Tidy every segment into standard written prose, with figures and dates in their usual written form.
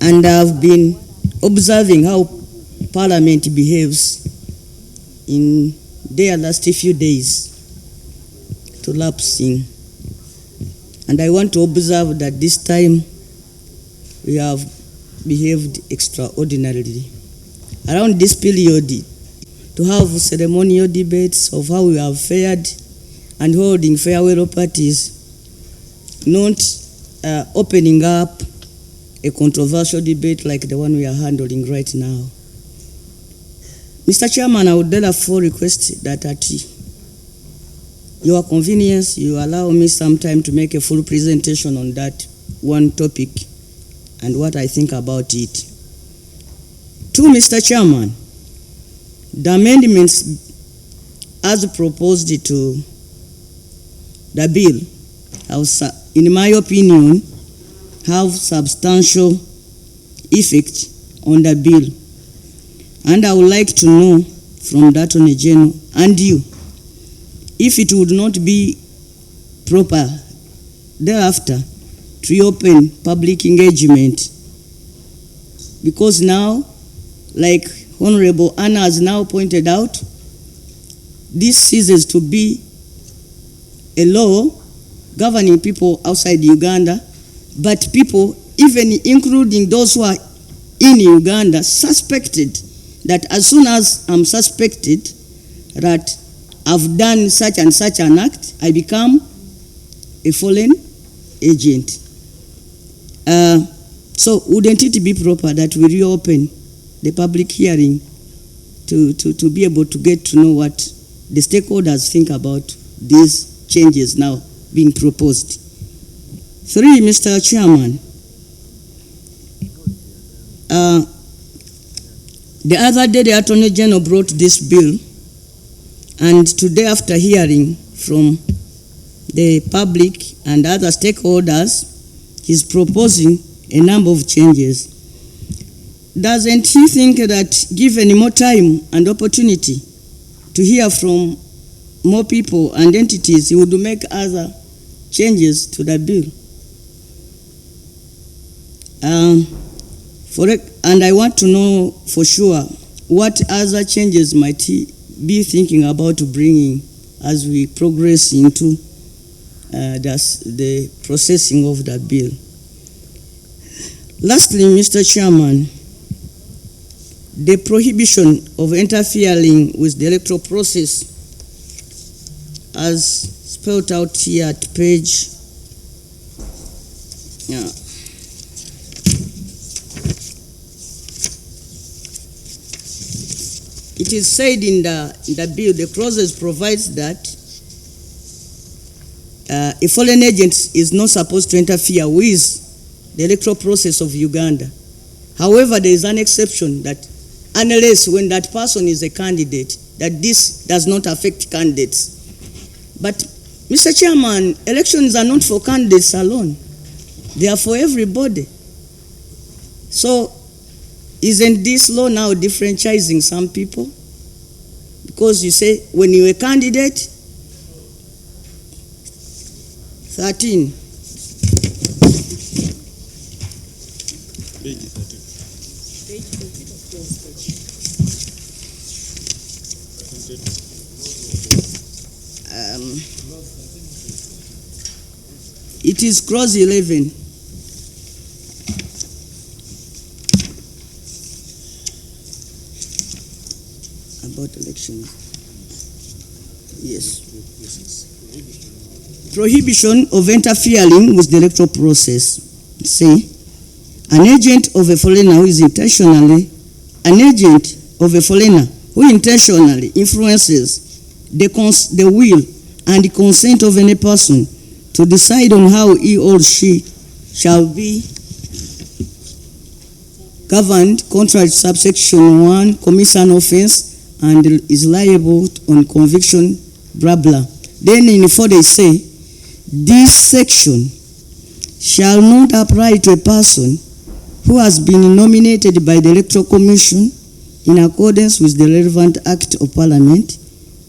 And I've been observing how Parliament behaves in their last few days to lapsing. And I want to observe that this time we have behaved extraordinarily. Around this period, to have ceremonial debates of how we have fared and holding farewell parties, not opening up a controversial debate like the one we are handling right now. Mr. Chairman, I would therefore request that at your convenience, you allow me some time to make a full presentation on that one topic and what I think about it. To Mr. Chairman, the amendments as proposed to the bill have, in my opinion, have substantial effect on the bill. And I would like to know from the Attorney General and you, if it would not be proper thereafter to reopen public engagement, because now, like Honorable Anna has now pointed out, this ceases to be a law governing people outside Uganda, but people, even including those who are in Uganda, suspected that as soon as I'm suspected that I've done such and such an act, I become a foreign agent. So wouldn't it be proper that we reopen the public hearing to be able to get to know what the stakeholders think about these changes now being proposed? 3, Mr. Chairman, the other day the Attorney General brought this bill, and today after hearing from the public and other stakeholders, he's proposing a number of changes. Doesn't he think that given more time and opportunity to hear from more people and entities, he would make other changes to the bill? And I want to know for sure what other changes might he be thinking about bringing as we progress into the processing of the bill. Lastly, Mr. Chairman, the prohibition of interfering with the electoral process, as spelled out here at page it is said in the bill, the clause provides that a foreign agent is not supposed to interfere with the electoral process of Uganda. However, there is an exception that unless when that person is a candidate, that this does not affect candidates. But, Mr. Chairman, elections are not for candidates alone. They are for everybody. So, isn't this law now differentiating some people? Because you say, when you're a candidate, 13. It is clause 11. About elections. Yes. Prohibition of interfering with the electoral process. Say, an agent of a foreigner who is intentionally, an agent of a foreigner who intentionally influences the will and the consent of any person to decide on how he or she shall be governed contrary to subsection 1, commits an offense and is liable on conviction, blah blah. Then in 4 they say, this section shall not apply to a person who has been nominated by the Electoral Commission in accordance with the relevant Act of Parliament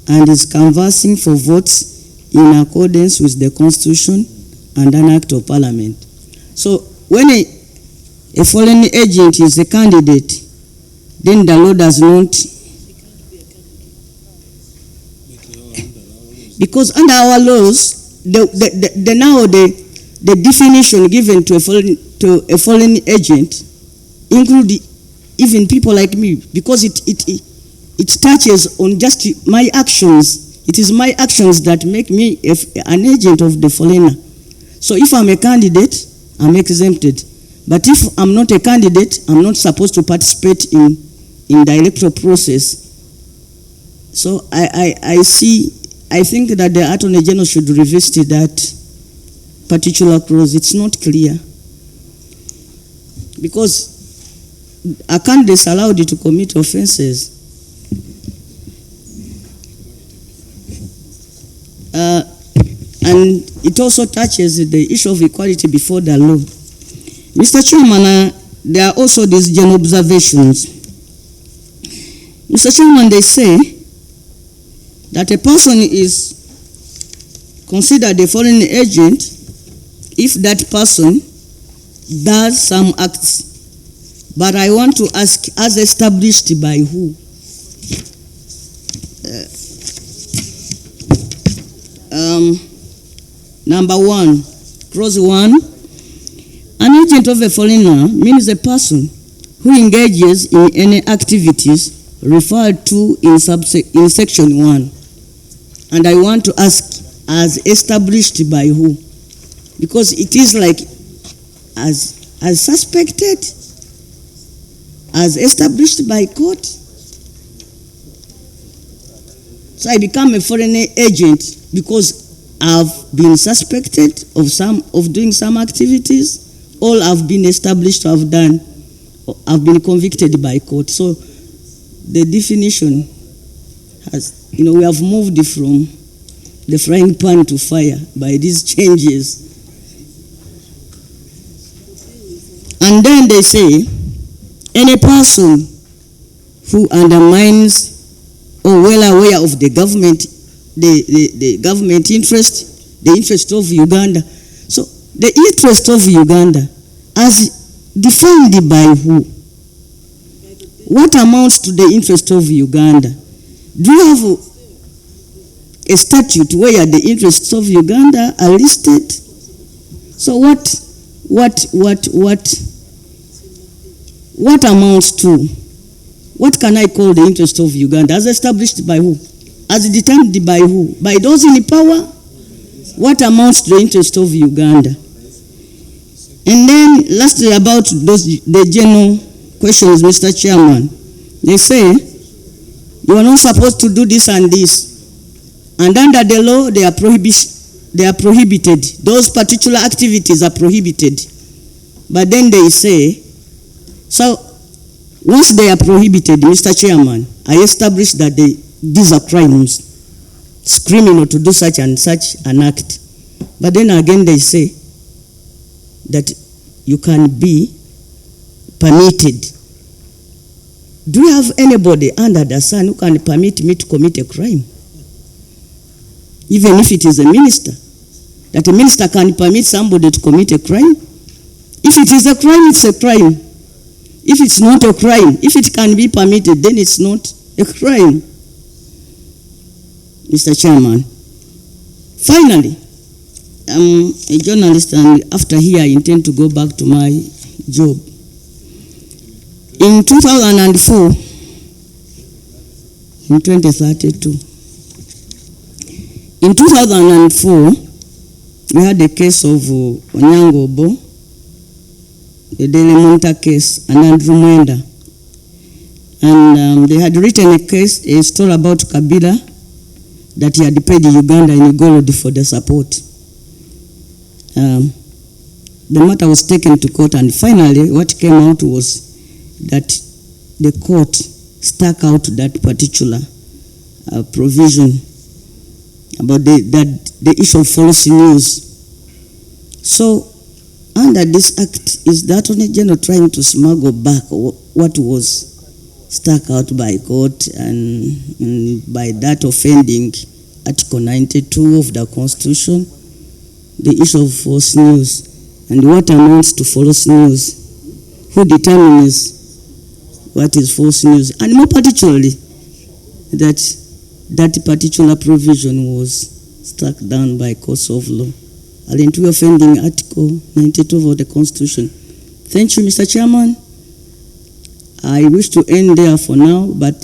and is canvassing for votes in accordance with the Constitution and an Act of Parliament. So when a foreign agent is a candidate, then the law does not. Because under our laws, the definition given to a foreign agent include even people like me, because it touches on just my actions. It is my actions that make me an agent of the foreigner. So if I'm a candidate, I'm exempted. But if I'm not a candidate, I'm not supposed to participate in the electoral process. So I think that the Attorney General should revisit that particular clause. It's not clear. Because a candidate is allowed to commit offenses. And it also touches the issue of equality before the law. Mr. Chairman, there are also these general observations. Mr. Chairman, they say that a person is considered a foreign agent if that person does some acts. But I want to ask, as established by who? Number 1, clause 1, an agent of a foreigner means a person who engages in any activities referred to in section 1. And I want to ask, as established by who? Because it is like as suspected, as established by court. So I become a foreign agent because I've been suspected of doing some activities, or I've been established to have done, I've been convicted by court. So the definition has, we have moved from the frying pan to fire by these changes. And then they say, any person who undermines or well aware of the government, the government interest, the interest of Uganda. So the interest of Uganda, as defined by who? What amounts to the interest of Uganda? Do you have a statute where the interests of Uganda are listed? So what amounts to? What can I call the interest of Uganda? As established by who? As determined by who? By those in power? What amounts to the interest of Uganda? And then lastly, about the general questions, Mr. Chairman. They say, you are not supposed to do this and this. And under the law, they are prohibited. Those particular activities are prohibited. But then they say, so once they are prohibited, Mr. Chairman, I establish that these are crimes. It's criminal to do such and such an act. But then again they say that you can be permitted. Do you have anybody under the sun who can permit me to commit a crime? Even if it is a minister. That a minister can permit somebody to commit a crime? If it is a crime, it's a crime. If it's not a crime, if it can be permitted, then it's not a crime. Mr. Chairman, finally, I'm a journalist, and after here I intend to go back to my job. In 2004, in 2032, in 2004, we had the case of Onyangobo, the Daily Monitor case, and Andrew Mwenda. And they had written a story about Kabila, that he had paid Uganda in gold for the support. The matter was taken to court, and finally what came out was that the court struck out that particular provision about the issue of false news. So under this act, is the Attorney General trying to smuggle back what was struck out by court, and by that offending Article 92 of the Constitution, the issue of false news, and what amounts to false news? who determines what is false news, and more particularly that particular provision was struck down by courts of law, allegedly offending Article 92 of the Constitution. Thank you, Mr. Chairman. I wish to end there for now, but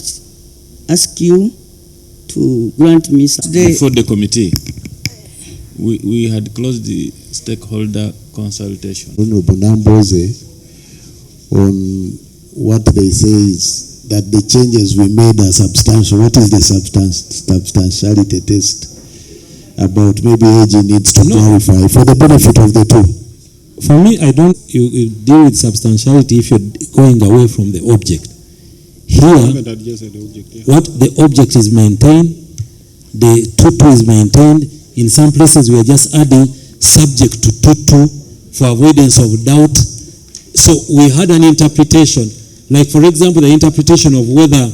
ask you to grant me today. Before the committee, we had closed the stakeholder consultation. Honorable Nambooze, on what they say is that the changes we made are substantial. What is the substantiality test about? Maybe AG needs to clarify for the benefit of the two. For me, I don't, you deal with substantiality if you're going away from the object. Here, what the object is maintained, the tutu is maintained. In some places, we are just adding subject to tutu for avoidance of doubt. So we had an interpretation, like for example, the interpretation of whether